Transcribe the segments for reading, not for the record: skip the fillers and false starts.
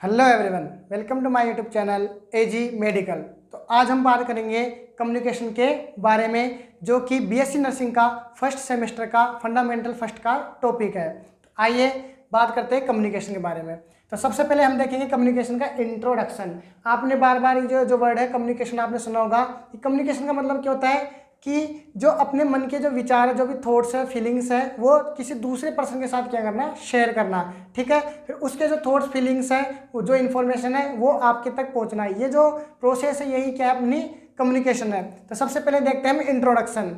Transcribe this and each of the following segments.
Hello everyone, welcome to my YouTube channel AG medical. तो आज हम बात करेंगे कम्युनिकेशन के बारे में, जो कि बीएससी नर्सिंग का फर्स्ट सेमेस्टर का फंडामेंटल फर्स्ट का टॉपिक है। तो आइए बात करते हैं कम्युनिकेशन के बारे में। तो सबसे पहले हम देखेंगे कम्युनिकेशन का इंट्रोडक्शन। आपने बार बार जो वर्ड है कम्युनिकेशन आपने सुना होगा। कम्युनिकेशन का मतलब क्या होता है कि जो अपने मन के जो विचार है, जो भी थॉट्स है, फीलिंग्स है, वो किसी दूसरे पर्सन के साथ क्या करना है, शेयर करना। ठीक है, फिर उसके जो थॉट्स फीलिंग्स है, वो जो इन्फॉर्मेशन है वो आपके तक पहुंचना है। ये जो प्रोसेस है यही क्या है, अपनी कम्युनिकेशन है। तो सबसे पहले देखते हैं हम इंट्रोडक्शन।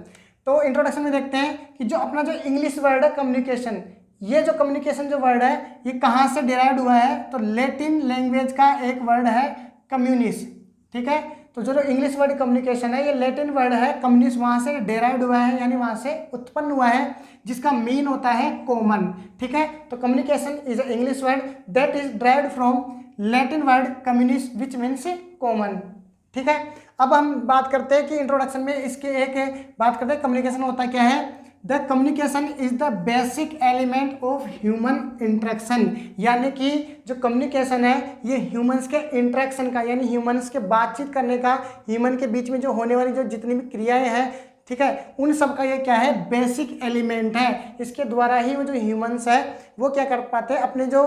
तो इंट्रोडक्शन में देखते हैं कि जो अपना जो इंग्लिश वर्ड है कम्युनिकेशन, ये जो कम्युनिकेशन जो वर्ड है ये कहाँ से डिराइव हुआ है, तो लैटिन लैंग्वेज का एक वर्ड है कम्युनिस। ठीक है, तो जो इंग्लिश वर्ड कम्युनिकेशन है ये लैटिन वर्ड है कम्युनिस, वहाँ से डिराइव्ड हुआ है, यानी वहाँ से उत्पन्न हुआ है, जिसका मीन होता है कॉमन। ठीक है, तो communication is a English word that is derived from Latin word communis which means common. ठीक है, अब हम बात करते हैं कि इंट्रोडक्शन में इसके एक बात करते हैं कम्युनिकेशन होता क्या है। The communication is the basic element of human interaction, यानी कि जो कम्युनिकेशन है ये ह्यूमंस के इंटरेक्शन का, यानी ह्यूमंस के बातचीत करने का, ह्यूमन के बीच में जो होने वाली जो जितनी भी क्रियाएं हैं, ठीक है, उन सब का ये क्या है, बेसिक एलिमेंट है। इसके द्वारा ही वो जो ह्यूमंस है वो क्या कर पाते हैं, अपने जो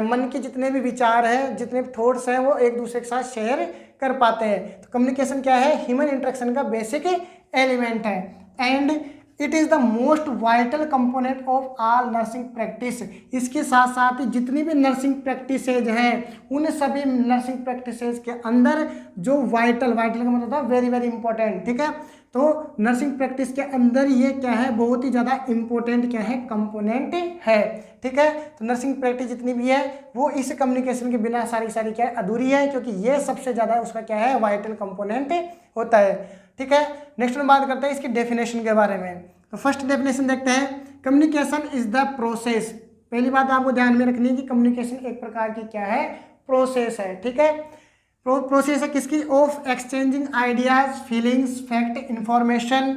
मन के जितने भी विचार हैं, जितने भी थॉट्स हैं, वो एक दूसरे के साथ शेयर कर पाते हैं। तो कम्युनिकेशन क्या है, ह्यूमन इंटरेक्शन का बेसिक एलिमेंट है। And it is the most vital component of all nursing practice. इसके साथ साथ ही जितनी भी नर्सिंग प्रैक्टिसेज हैं, उन सभी नर्सिंग प्रैक्टिसेज के अंदर जो वाइटल का मतलब होता है वेरी वेरी इंपॉर्टेंट। ठीक है, तो नर्सिंग प्रैक्टिस के अंदर ये क्या है, बहुत ही ज़्यादा इंपॉर्टेंट क्या है, कंपोनेंट है। ठीक है, तो नर्सिंग प्रैक्टिस जितनी भी है वो इस कम्युनिकेशन के बिना सारी क्या है, अधूरी है, क्योंकि ये सबसे ज़्यादा उसका क्या है, वाइटल कंपोनेंट होता है। ठीक है, नेक्स्ट में बात करते हैं इसकी डेफिनेशन के बारे में। तो फर्स्ट डेफिनेशन देखते हैं, कम्युनिकेशन इज द प्रोसेस। पहली बात आपको ध्यान में रखनी है कि कम्युनिकेशन एक प्रकार की क्या है, प्रोसेस है। ठीक है, प्रोसेस है किसकी, of exchanging ideas, feelings, fact, information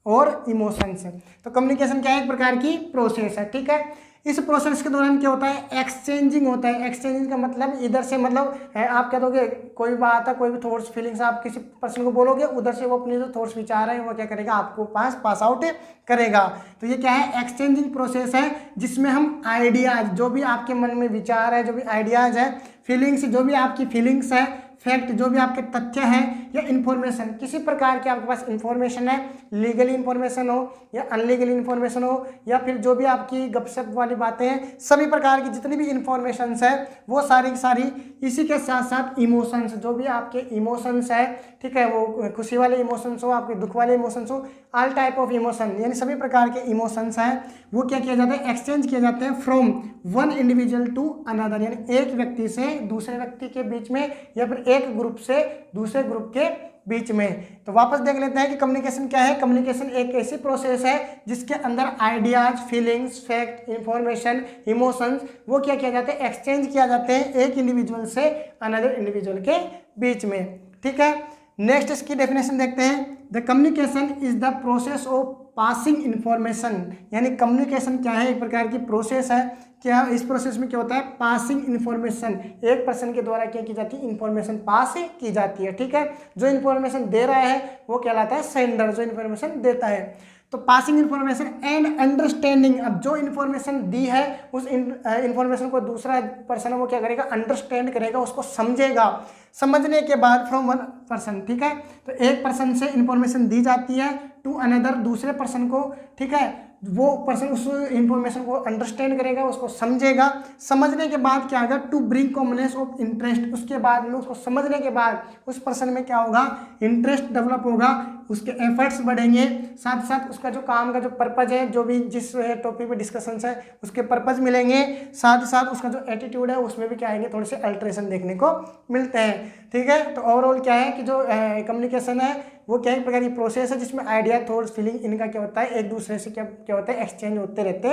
और इमोशंस। तो कम्युनिकेशन क्या है, एक प्रकार की प्रोसेस है। ठीक है, इस प्रोसेस के दौरान क्या होता है, एक्सचेंजिंग होता है। एक्सचेंजिंग का मतलब इधर से मतलब है, आप कह दोगे कोई बात है, कोई भी थॉट्स फीलिंग्स आप किसी पर्सन को बोलोगे, उधर से वो अपने जो थॉट्स विचार है वो क्या करेगा, आपको पास आउट करेगा। तो ये क्या है, एक्सचेंजिंग प्रोसेस है, जिसमें हम आइडियाज, जो भी आपके मन में विचार है, जो भी आइडियाज है, फीलिंग्स, जो भी आपकी फीलिंग्स है, फैक्ट, जो भी आपके तथ्य हैं, या इन्फॉर्मेशन, किसी प्रकार की आपके पास इन्फॉर्मेशन है, लीगली इन्फॉर्मेशन हो या अनलीगली इन्फॉर्मेशन हो, या फिर जो भी आपकी गपशप वाली बातें हैं, सभी प्रकार की जितनी भी इन्फॉर्मेशंस है वो सारी की सारी, इसी के साथ साथ इमोशंस, जो भी आपके इमोशंस है, ठीक है, वो खुशी वाले इमोशंस हो, आपके दुख वाले इमोशंस हो, ऑल टाइप ऑफ इमोशन, यानी सभी प्रकार के इमोशंस हैं, वो क्या किया जाता है, एक्सचेंज किए जाते हैं from one individual to another, यानी एक व्यक्ति से दूसरे व्यक्ति के बीच में, या फिर एक ग्रुप से दूसरे ग्रुप के बीच में। तो वापस देख लेते हैं कि कम्युनिकेशन क्या है। कम्युनिकेशन एक ऐसी प्रोसेस है जिसके अंदर ideas, feelings, fact, information, emotions, वो क्या किया जाता है, एक्सचेंज किया जाते हैं एक इंडिविजुअल से अनदर इंडिविजुअल के बीच में। ठीक है, नेक्स्ट इसकी डेफिनेशन देखते हैं। The communication is the process of passing information, यानी कम्युनिकेशन क्या है, एक प्रकार की प्रोसेस है। क्या इस प्रोसेस में क्या होता है, पासिंग इन्फॉर्मेशन, एक पर्सन के द्वारा क्या की जाती है, इन्फॉर्मेशन पास की जाती है। ठीक है, जो इन्फॉर्मेशन दे रहा है वो कहलाता है सेंडर, जो इन्फॉर्मेशन देता है। तो पासिंग इन्फॉर्मेशन एंड अंडरस्टैंडिंग, अब जो इन्फॉर्मेशन दी है उस इन्फॉर्मेशन को दूसरा पर्सन वो क्या करेगा, अंडरस्टैंड करेगा, उसको समझेगा। समझने के बाद फ्रॉम वन पर्सन, ठीक है, तो एक पर्सन से इन्फॉर्मेशन दी जाती है टू अनदर, दूसरे पर्सन को। ठीक है, वो पर्सन उस इंफॉर्मेशन को अंडरस्टैंड करेगा, उसको समझेगा। समझने के बाद क्या होगा, टू ब्रिंग कॉमनेस ऑफ इंटरेस्ट, उसके बाद में उसको समझने के बाद उस पर्सन में क्या होगा, इंटरेस्ट डेवलप होगा, उसके एफर्ट्स बढ़ेंगे, साथ साथ उसका जो काम का जो पर्पज है, जो भी जिस टॉपिक पे डिस्कशन है उसके पर्पज मिलेंगे, साथ ही साथ उसका जो एटीट्यूड है उसमें भी क्या आएंगे, थोड़े से अल्ट्रेशन देखने को मिलते हैं। ठीक है, तो ओवरऑल क्या है कि जो कम्युनिकेशन है वो क्या एक प्रकार की प्रोसेस है जिसमें आइडिया, थॉट्स, फीलिंग, इनका क्या होता है, एक दूसरे से क्या होता है, एक्सचेंज होते रहते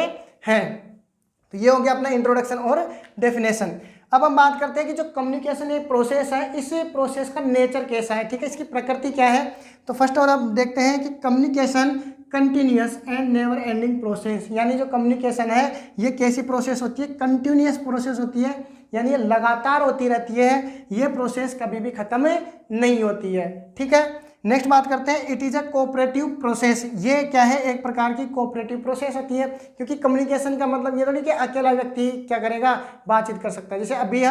हैं। तो ये हो गया अपना इंट्रोडक्शन और डेफिनेशन। अब हम बात करते हैं कि जो कम्युनिकेशन एक प्रोसेस है, इस प्रोसेस का नेचर कैसा है। ठीक है, इसकी प्रकृति क्या है। तो फर्स्ट ऑफ ऑल आप देखते हैं कि communication continuous and never ending process, यानी जो कम्युनिकेशन है ये कैसी प्रोसेस होती है, कंटिन्यूअस प्रोसेस होती है, यानी ये लगातार होती रहती है, ये प्रोसेस कभी भी खत्म नहीं होती है। ठीक है, नेक्स्ट बात करते हैं, it is a cooperative process. ये क्या है, एक प्रकार की कोऑपरेटिव प्रोसेस होती है, क्योंकि कम्युनिकेशन का मतलब ये तो नहीं कि अकेला व्यक्ति क्या करेगा, बातचीत कर सकता है। जैसे अभी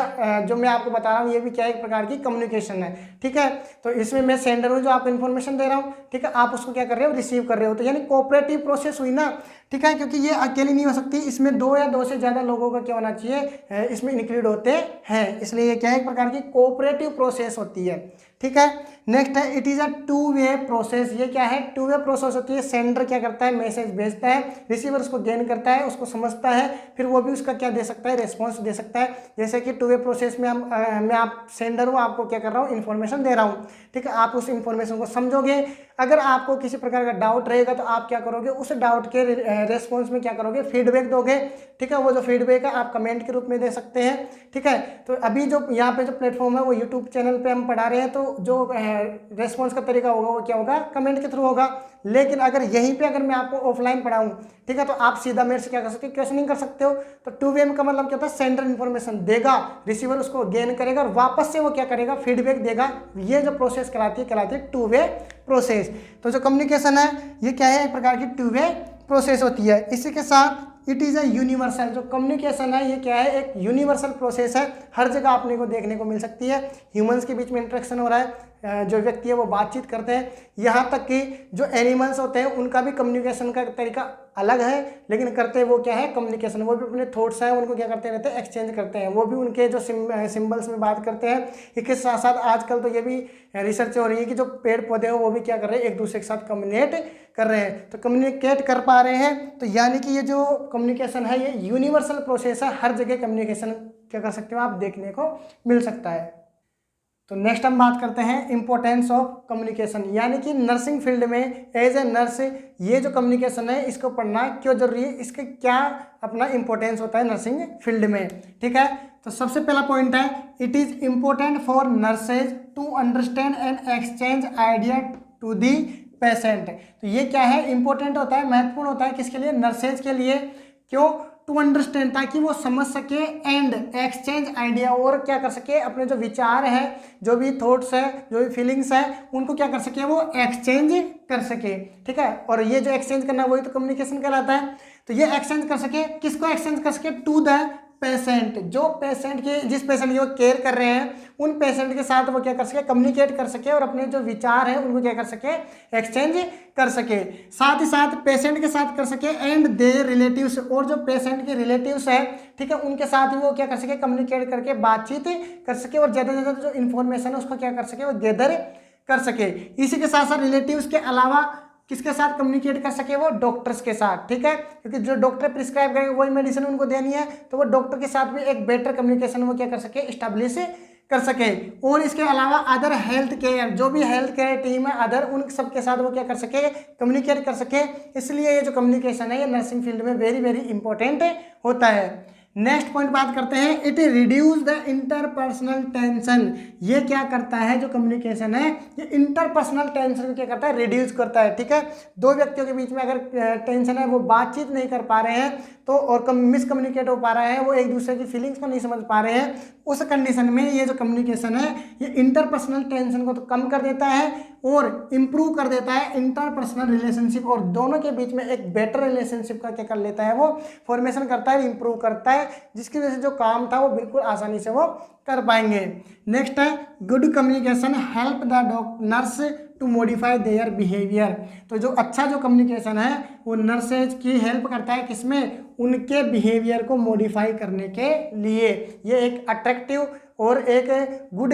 जो मैं आपको बता रहा हूँ ये भी क्या एक प्रकार की कम्युनिकेशन है। ठीक है, तो इसमें मैं सेंडर हूँ जो आपको इन्फॉर्मेशन दे रहा हूँ, ठीक है, आप उसको क्या कर रहे हो, रिसीव कर रहे हो, तो यानी कोऑपरेटिव प्रोसेस हुई ना। ठीक है, क्योंकि ये अकेली नहीं हो सकती, इसमें दो या दो से ज़्यादा लोगों का क्या होना चाहिए, इसमें इंक्लूड होते हैं, इसलिए ये क्या है, एक प्रकार की कोऑपरेटिव प्रोसेस होती है। ठीक है, नेक्स्ट है, it is a two way process. ये क्या है, टू वे प्रोसेस होती है। सेंडर क्या करता है, मैसेज भेजता है, रिसीवर उसको गेन करता है, उसको समझता है, फिर वो भी उसका क्या दे सकता है, रिस्पॉन्स दे सकता है। जैसे कि टू वे प्रोसेस में मैं आप सेंडर हूँ, आपको क्या कर रहा हूँ, इन्फॉर्मेशन दे रहा हूँ। ठीक है, आप उस इन्फॉर्मेशन को समझोगे, अगर आपको किसी प्रकार का डाउट रहेगा तो आप क्या करोगे, उस डाउट के रेस्पॉन्स में क्या करोगे, फीडबैक दोगे। ठीक है, वो जो फीडबैक है आप कमेंट के रूप में दे सकते हैं। ठीक है, तो अभी जो यहाँ पे जो प्लेटफॉर्म है वो यूट्यूब चैनल पे हम पढ़ा रहे हैं, तो जो रेस्पॉन्स का तरीका होगा वो क्या होगा, कमेंट के थ्रू होगा। लेकिन अगर यहीं पे अगर मैं आपको ऑफलाइन पढ़ाऊँ, ठीक है, तो आप सीधा मेरे से क्या कर सकते हो, क्वेश्चनिंग कर सकते हो। तो टू वे का मतलब क्या होता है, सेंडर इन्फॉर्मेशन देगा, रिसीवर उसको गेन करेगा और वापस से वो क्या करेगा, फीडबैक देगा। ये जो प्रोसेस कहलाती है टू वे प्रोसेस। तो जो कम्युनिकेशन है ये क्या है, एक प्रकार की टू वे प्रोसेस होती है। इसी के साथ इट इज़ अ यूनिवर्सल, जो कम्युनिकेशन है ये क्या है, एक यूनिवर्सल प्रोसेस है, हर जगह आपने को देखने को मिल सकती है। ह्यूमंस के बीच में इंटरेक्शन हो रहा है, जो व्यक्ति है वो बातचीत करते हैं, यहाँ तक कि जो एनिमल्स होते हैं उनका भी कम्युनिकेशन का तरीका अलग है, लेकिन करते वो क्या है, कम्युनिकेशन। वो भी अपने थॉट्स हैं उनको क्या करते रहते हैं, एक्सचेंज करते हैं। वो भी उनके जो सिंबल्स में बात करते हैं। इसके साथ साथ आजकल तो ये भी रिसर्च हो रही है कि जो पेड़ पौधे हैं वो भी क्या कर रहे हैं, एक दूसरे के साथ कम्युनिकेट कर रहे हैं, तो कम्युनिकेट कर पा रहे हैं। तो यानी कि ये जो कम्युनिकेशन है ये यूनिवर्सल प्रोसेस है, हर जगह कम्युनिकेशन क्या कर सकते हो आप, देखने को मिल सकता है। तो नेक्स्ट हम बात करते हैं इंपॉर्टेंस ऑफ कम्युनिकेशन, यानी कि नर्सिंग फील्ड में एज ए नर्स ये जो कम्युनिकेशन है इसको पढ़ना क्यों जरूरी है, इसके क्या अपना इंपॉर्टेंस होता है नर्सिंग फील्ड में। ठीक है, तो सबसे पहला पॉइंट है, it is important for nurses to understand and exchange idea to the patient. तो ये क्या है, इंपॉर्टेंट होता है, महत्वपूर्ण होता है, किसके लिए, नर्सेज के लिए। क्यों, टू अंडरस्टैंड, ताकि वो समझ सके, एंड एक्सचेंज आइडिया, और क्या कर सके, अपने जो विचार हैं, जो भी थॉट्स हैं, जो भी फीलिंग्स हैं, उनको क्या कर सके, वो एक्सचेंज कर सके। ठीक है, और ये जो एक्सचेंज करना वही तो कम्युनिकेशन कहलाता है। तो ये एक्सचेंज कर सके, किसको एक्सचेंज कर सके, टू द पेशेंट, जो पेशेंट के, जिस पेशेंट की वो केयर कर रहे हैं उन पेशेंट के साथ वो क्या कर सके, कम्युनिकेट कर सके, और अपने जो विचार हैं उनको क्या कर सके, एक्सचेंज कर सके। साथ ही साथ पेशेंट के साथ कर सके, एंड देयर रिलेटिव्स, और जो पेशेंट के रिलेटिव्स हैं, ठीक है, उनके साथ भी वो क्या कर सके, कम्युनिकेट करके बातचीत कर सके, और ज़्यादा से ज़्यादा जो इन्फॉर्मेशन है उसको क्या कर सके, वो गैदर कर सके। इसी के साथ साथ रिलेटिव्स के अलावा किसके साथ कम्युनिकेट कर सके, वो डॉक्टर्स के साथ। ठीक है, क्योंकि जो डॉक्टर प्रिस्क्राइब करेंगे वही मेडिसिन उनको देनी है, तो वो डॉक्टर के साथ भी एक बेटर कम्युनिकेशन वो क्या कर सके, इस्टेब्लिश कर सके। और इसके अलावा अदर हेल्थ केयर, जो भी हेल्थ केयर टीम है अदर, उन सब के साथ वो क्या कर सके, कम्युनिकेट कर सके। इसलिए ये जो कम्युनिकेशन है ये नर्सिंग फील्ड में वेरी वेरी इंपॉर्टेंट होता है। नेक्स्ट पॉइंट बात करते हैं, it reduce the interpersonal tension. ये क्या करता है, जो कम्युनिकेशन है ये इंटरपर्सनल टेंशन को क्या करता है, रिड्यूस करता है। ठीक है, दो व्यक्तियों के बीच में अगर टेंशन है, वो बातचीत नहीं कर पा रहे हैं तो, और मिसकम्युनिकेट हो पा रहा है, वो एक दूसरे की फीलिंग्स को नहीं समझ पा रहे हैं, उस कंडीशन में ये जो कम्युनिकेशन है ये इंटरपर्सनल टेंशन को तो कम कर देता है और इम्प्रूव कर देता है इंटरपर्सनल रिलेशनशिप, और दोनों के बीच में एक बेटर रिलेशनशिप का क्या कर लेता है, वो फॉर्मेशन करता है, इम्प्रूव करता है, जिसकी वजह से जो काम था वो बिल्कुल आसानी से वो कर पाएंगे। नेक्स्ट है, good communication help the nurse to modify their behaviour. तो जो अच्छा जो कम्युनिकेशन है वो नर्सेज की हेल्प करता है, किसमें, उनके बिहेवियर को मॉडिफाई करने के लिए। ये एक अट्रैक्टिव और एक गुड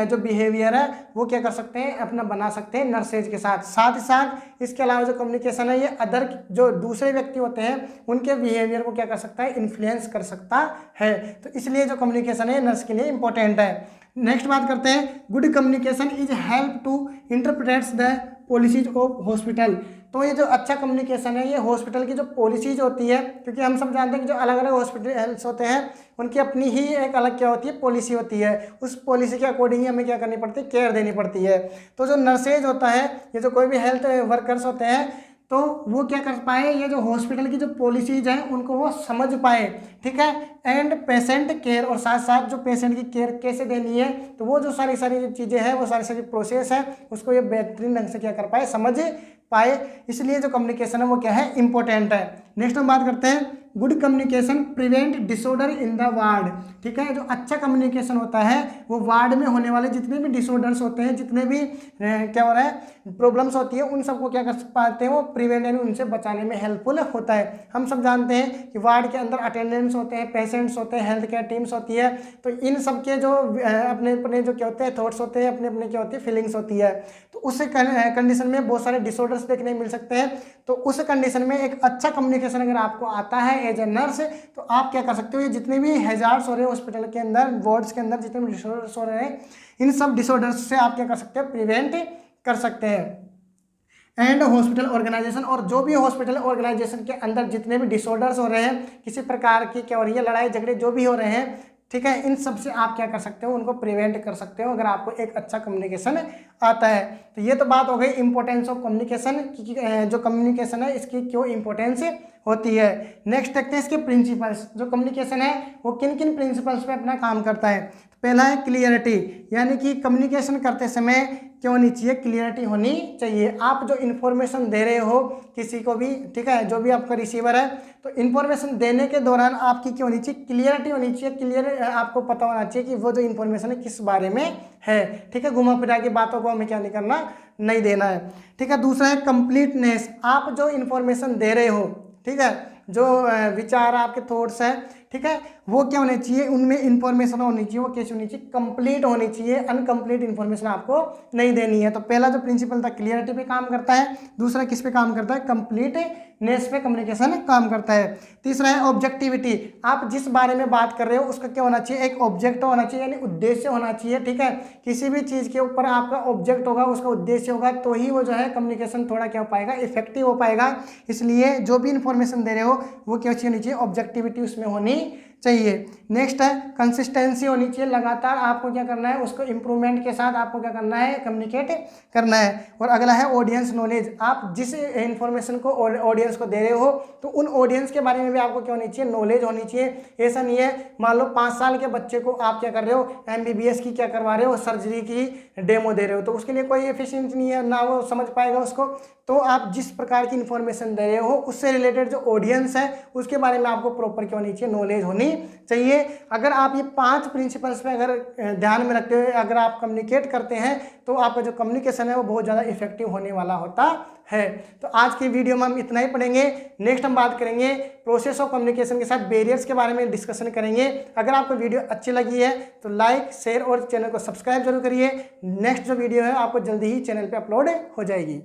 जो बिहेवियर है वो क्या कर सकते हैं, अपना बना सकते हैं नर्सेज के साथ। साथ ही साथ इसके अलावा जो कम्युनिकेशन है ये अदर जो दूसरे व्यक्ति होते हैं उनके बिहेवियर को क्या कर सकता है, इन्फ्लुएंस कर सकता है। तो इसलिए जो कम्युनिकेशन है नर्स के लिए इंपॉर्टेंट है। नेक्स्ट बात करते हैं, good communication is help to interprets the policies of hospital. तो ये जो अच्छा कम्युनिकेशन है ये हॉस्पिटल की जो पॉलिसीज होती है, क्योंकि हम सब जानते हैं कि जो अलग अलग हॉस्पिटल्स होते हैं उनकी अपनी ही एक अलग क्या होती है, पॉलिसी होती है। उस पॉलिसी के अकॉर्डिंग ही हमें क्या करनी पड़ती है, केयर देनी पड़ती है। तो जो नर्सेज होता है, ये जो कोई भी हेल्थ वर्कर्स होते हैं, तो वो क्या कर पाए, ये जो हॉस्पिटल की जो पॉलिसीज हैं उनको वो समझ पाए, ठीक है। एंड पेशेंट केयर, और साथ साथ जो पेशेंट की केयर कैसे देनी है, तो वो जो सारी सारी जो चीज़ें हैं, वो सारी सारी प्रोसेस है, उसको ये बेहतरीन ढंग से क्या कर पाए, समझ पाए। इसलिए जो कम्युनिकेशन है वो क्या है, इंपॉर्टेंट है। नेक्स्ट हम बात करते हैं good communication prevent disorder in the ward, ठीक है। जो अच्छा कम्युनिकेशन होता है वो वार्ड में होने वाले जितने भी डिसऑर्डर्स होते हैं, जितने भी क्या हो रहा है प्रॉब्लम्स होती है, उन सबको क्या कर पाते हैं वो प्रिवेंट यानी उनसे बचाने में हेल्पफुल होता है। हम सब जानते हैं कि वार्ड के अंदर अटेंडेंट्स होते हैं, पेशेंट्स होते हैं, हेल्थ केयर टीम्स होती है, तो इन सब के जो अपने अपने जो क्या होते हैं थॉट्स होते हैं, अपने अपने क्या होती है फीलिंग्स होती है, तो उस कंडीशन में बहुत सारे डिसऑर्डर्स देखने मिल सकते हैं। तो उस कंडीशन में एक अच्छा कम्युनिकेशन अगर आपको आता है एज ए नर्स, तो आप क्या कर सकते हो, ये जितने भी हैजार्ड्स हो रहे हैं हॉस्पिटल के अंदर, वार्ड्स के अंदर जितने भी डिसऑर्डर्स हो रहे हैं, इन सब डिसऑर्डर्स से आप क्या कर सकते हैं, प्रिवेंट कर सकते हैं। एंड हॉस्पिटल ऑर्गेनाइजेशन, और जो भी हॉस्पिटल ऑर्गेनाइजेशन के अंदर जितने भी डिसऑर्डर्स हो रहे हैं, किसी प्रकार की क्या हो रही है लड़ाई झगड़े जो भी हो रहे हैं, ठीक है, इन सब से आप क्या कर सकते हो, उनको प्रिवेंट कर सकते हो अगर आपको एक अच्छा कम्युनिकेशन आता है। तो ये तो बात हो गई इंपॉर्टेंस ऑफ कम्युनिकेशन की, जो कम्युनिकेशन है इसकी क्यों इंपॉर्टेंस होती है। नेक्स्ट देखते हैं इसके प्रिंसिपल्स, जो कम्युनिकेशन है वो किन किन प्रिंसिपल्स पे अपना काम करता है। तो पहला है क्लियरिटी, यानी कि कम्युनिकेशन करते समय क्या होनी चाहिए, क्लियरिटी होनी चाहिए। आप जो इन्फॉर्मेशन दे रहे हो किसी को भी, ठीक है, जो भी आपका रिसीवर है, तो इन्फॉर्मेशन देने के दौरान आपकी क्या होनी चाहिए, क्लियरिटी होनी चाहिए। क्लियर आपको पता होना चाहिए कि वो जो इन्फॉर्मेशन है किस बारे में है, ठीक है। घुमा फिरा की बातों को हमें क्या नहीं करना, नहीं देना है, ठीक है। दूसरा है कंप्लीटनेस, आप जो इन्फॉर्मेशन दे रहे हो, ठीक है, जो विचार आपके थॉट्स हैं, ठीक है, वो क्या होने चाहिए, उनमें इंफॉर्मेशन होनी चाहिए, वो कैसी होनी चाहिए, कंप्लीट होनी चाहिए। अनकंप्लीट इंफॉर्मेशन आपको नहीं देनी है। तो पहला जो प्रिंसिपल था क्लियरिटी पे काम करता है, दूसरा किस पे काम करता है, कंप्लीटनेस पे कम्युनिकेशन काम करता है। तीसरा है ऑब्जेक्टिविटी, आप जिस बारे में बात कर रहे हो उसका क्या होना चाहिए, एक ऑब्जेक्ट होना चाहिए, यानी उद्देश्य होना चाहिए, ठीक है। किसी भी चीज़ के ऊपर आपका ऑब्जेक्ट होगा, उसका उद्देश्य होगा, तो ही वो जो है कम्युनिकेशन थोड़ा क्या हो पाएगा, इफेक्टिव हो पाएगा। इसलिए जो भी इंफॉर्मेशन दे रहे हो वो क्या होनी चाहिए, ऑब्जेक्टिविटी उसमें होनी चाहिए। नेक्स्ट है कंसिस्टेंसी होनी चाहिए, लगातार आपको क्या करना है, उसको इंप्रूवमेंट के साथ आपको क्या करना है, कम्युनिकेट करना है। और अगला है ऑडियंस नॉलेज, आप जिस इंफॉर्मेशन को ऑडियंस को दे रहे हो, तो उन ऑडियंस के बारे में भी आपको क्या होनी चाहिए, नॉलेज होनी चाहिए। ऐसा नहीं है मान लो 5 साल के बच्चे को आप क्या कर रहे हो, MBBS की क्या करवा रहे हो, सर्जरी की डेमो दे रहे हो, तो उसके लिए कोई एफिशिएंसी नहीं है, ना वो समझ पाएगा उसको। तो आप जिस प्रकार की इन्फॉर्मेशन दे रहे हो उससे रिलेटेड जो ऑडियंस है उसके बारे में आपको प्रॉपर क्या होनी चाहिए, नॉलेज होनी चाहिए। अगर आप ये 5 प्रिंसिपल्स पे अगर ध्यान में रखते हुए अगर आप कम्युनिकेट करते हैं, तो आपका जो कम्युनिकेशन है वो बहुत ज़्यादा इफेक्टिव होने वाला होता है। तो आज की वीडियो में हम इतना ही पढ़ेंगे। नेक्स्ट हम बात करेंगे प्रोसेस ऑफ कम्युनिकेशन के साथ बैरियर्स के बारे में डिस्कशन करेंगे। अगर आपको वीडियो अच्छी लगी है तो लाइक, शेयर और चैनल को सब्सक्राइब जरूर करिए। नेक्स्ट जो वीडियो है आपको जल्दी ही चैनल पे अपलोड हो जाएगी।